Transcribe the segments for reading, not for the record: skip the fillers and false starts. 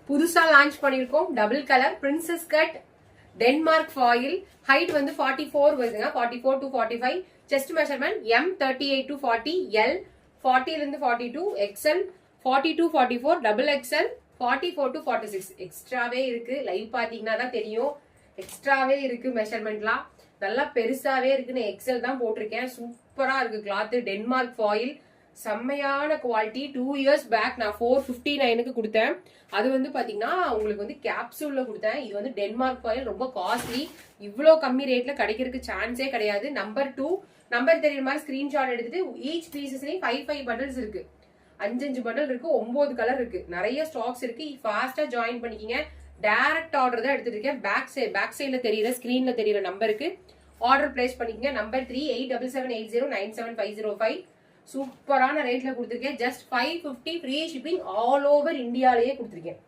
புதுசா லான்ச் பண்ணிருக்கோம். Double colour princess cut Denmark foil. Height வந்து 44 வருதுங்க. 44 to 45. Chest measurement M 38 to 40, L 40 இருந்து 42, XL 40 to 44, double XL 44 to 46. எக்ஸ்ட்ராவே இருக்கு. Live பாத்தீங்கன்னா தான் தெரியும். எக்ஸ்ட்ராவே இருக்கு மெஷர்மெண்ட்லாம். நல்லா பெருசாவே இருக்கு. நான் XL தான் போட்டிருக்கேன். சூப்பரா இருக்கு கிளாத். டென்மார்க் ஃபாயில் செம்மையான குவாலிட்டி. 2 years பேக் நான் 459க்கு கொடுத்தேன். அது வந்து பாத்தீங்கன்னா உங்களுக்கு வந்து கேப்சூல்ல கொடுத்தேன். இது வந்து டென்மார்க் ஃபாயில் ரொம்ப காஸ்ட்லி. இவ்வளோ கம்மி ரேட்ல கிடைக்கிறதுக்கு சான்ஸே கிடையாது. நம்பர் 2 நம்பர் தெரியுற மாதிரி ஸ்கிரீன்ஷாட் எடுத்துட்டு ஈச் பீசஸ்லயும் 5 பண்டல்ஸ் இருக்கு. 5 பண்டல் இருக்கு. 9 கலர் இருக்கு. நிறைய ஸ்டாக்ஸ் இருக்கு. ஃபாஸ்டா ஜாயின் பண்ணிக்கிங்க. டைரக்ட் ஆர்டர் தான் எடுத்துட்டு இருக்கேன். பேக் சைட்ல தெரியுற ஸ்கிரீன்ல தெரியுற நம்பருக்கு ஆர்டர் பிளேஸ் பண்ணிக்கங்க. நம்பர் 3 8778097505. சூப்பரான ரேட்ல கொடுத்துருக்கேன். Just 550 free shipping all over இந்தியாலேயே கொடுத்துருக்கேன்.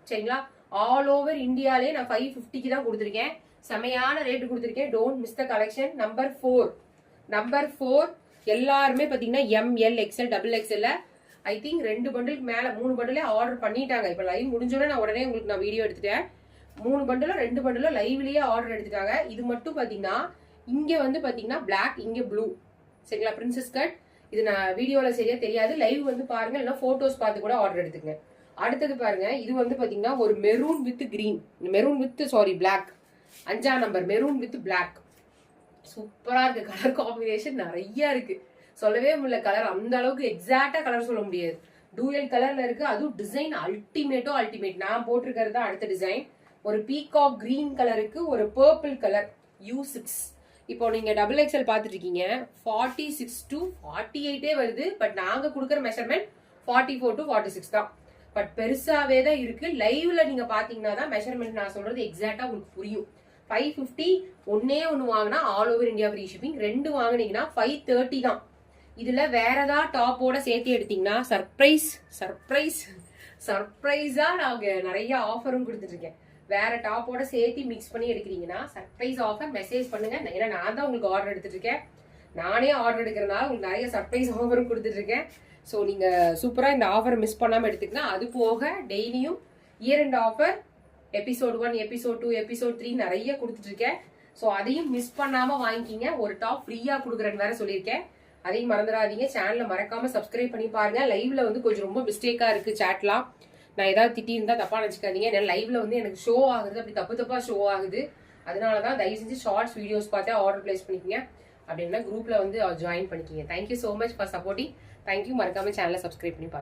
சரிங்களா? ஆல் ஓவர் இந்தியாலே நான் 550க்கு தான் கொடுத்துருக்கேன். செமையான ரேட் கொடுத்துருக்கேன். Don't miss the collection. Number 4 எல்லாருமே பாத்தீங்கன்னா ML XL double XL I think 2 பண்டலுக்கு மேல 3 பண்டலே ஆர்டர் பண்ணிட்டாங்க. இப்ப லைவ் முடிஞ்சோட நான் உடனே உங்களுக்கு நான் வீடியோ எடுத்துட்டேன். 3 பண்டலும் 2 பண்டலும் லைவ்லயே ஆர்டர் எடுத்துட்டாங்க. இது மட்டும் பாத்தீங்கன்னா இங்க வந்து பாத்தீங்கன்னா பிளாக், இங்க ப்ளூ. சரிங்களா? Princess cut. இது நான் வீடியோல சரியா தெரியாது. லைவ் வந்து பாருங்க, இல்லைன்னா போட்டோஸ் பார்த்து கூட ஆர்டர் எடுத்துக்கங்க. அடுத்தது பாருங்க, இது வந்து பாத்தீங்கன்னா ஒரு maroon with green, maroon with black. 5ஆம் நம்பர் மெரூன் வித் பிளாக். சூப்பரா இருக்கு. கலர் காம்பினேஷன் நிறைய இருக்கு. சொல்லவே முடியல. கலர் அந்த அளவுக்கு எக்ஸாக்டா கலர் சொல்ல முடியாது. டூயல் கலர்ல இருக்கு. அதுவும் டிசைன் அல்டிமேட்டோ அல்டிமேட். நான் போட்டிருக்கிறது தான் அடுத்த டிசைன். ஒரு பீகாக் கிரீன் கலருக்கு ஒரு பர்பிள் கலர் U6. இப்போ நீங்க டபுள் XL பாத்துட்டு இருக்கீங்க. 46 to 48 வருது. பட் நாங்க கொடுக்குற மெஷர்மெண்ட் 44 to 46 தான். பட் பெருசாவே தான் இருக்கு. லைவ்ல நீங்க பாத்தீங்கன்னா தான் மெஷர்மெண்ட் நான் சொல்றது எக்ஸாக்டா உங்களுக்கு புரியும். 550 ஒன்னே ஒன்னு வாங்கினா all over India free shipping. 2 வாங்கினீங்கன்னா 530 தான். இதுல வேற ஏதாவது டாப்போட சேர்த்து எடுத்தீங்கன்னா சர்ப்ரைஸா நாங்க நிறைய ஆஃபரும் கொடுத்துட்டு இருக்கேன். வேற டாப்போட சேர்த்து மிக்ஸ் பண்ணி எடுக்கிறீங்கன்னா சர்ப்ரைஸ் ஆஃபர் மெசேஜ் பண்ணுங்க. ஏன்னா நான் தான் உங்களுக்கு ஆர்டர் எடுத்துட்டு இருக்கேன். நானே ஆர்டர் எடுக்கிறதுனால உங்களுக்கு நிறைய சர்ப்ரைஸ் ஆஃபரும் கொடுத்துட்டு இருக்கேன். ஸோ நீங்க சூப்பரா இந்த ஆஃபரை மிஸ் பண்ணாம எடுத்துக்கலாம். அது போக டெய்லியும் year end offer episode 1, episode 2, episode 3 நிறைய கொடுத்துட்டு இருக்கேன். ஸோ அதையும் மிஸ் பண்ணாம வாங்கிக்கிங்க. ஒரு டாப் ஃப்ரீயா கொடுக்குறேன்னு வேற சொல்லியிருக்கேன். அதையும் மறந்துடாதீங்க. சேனலை மறக்காம சப்ஸ்கிரைப் பண்ணி பாருங்க. லைவ்ல வந்து கொஞ்சம் ரொம்ப மிஸ்டேக்கா இருக்கு சாட்லாம். நான் ஏதாவது திட்டி இருந்தா தப்பா நினைச்சுக்காதீங்க. ஏன்னா லைவ்ல வந்து எனக்கு ஷோ ஆகுது, அப்படி தப்பா ஷோ ஆகுது. அதனாலதான் தயவு செஞ்சு ஷார்ட்ஸ் வீடியோஸ் பார்த்தே ஆர்டர் பிளேஸ் பண்ணிக்கோங்க. அப்படின்னா குரூப்ல வந்து ஜாயின் பண்ணிக்கோங்க. Thank you so much for supporting. Thank you. மறக்காம சேனலை சப்ஸ்கிரைப் பண்ணி பாருங்க.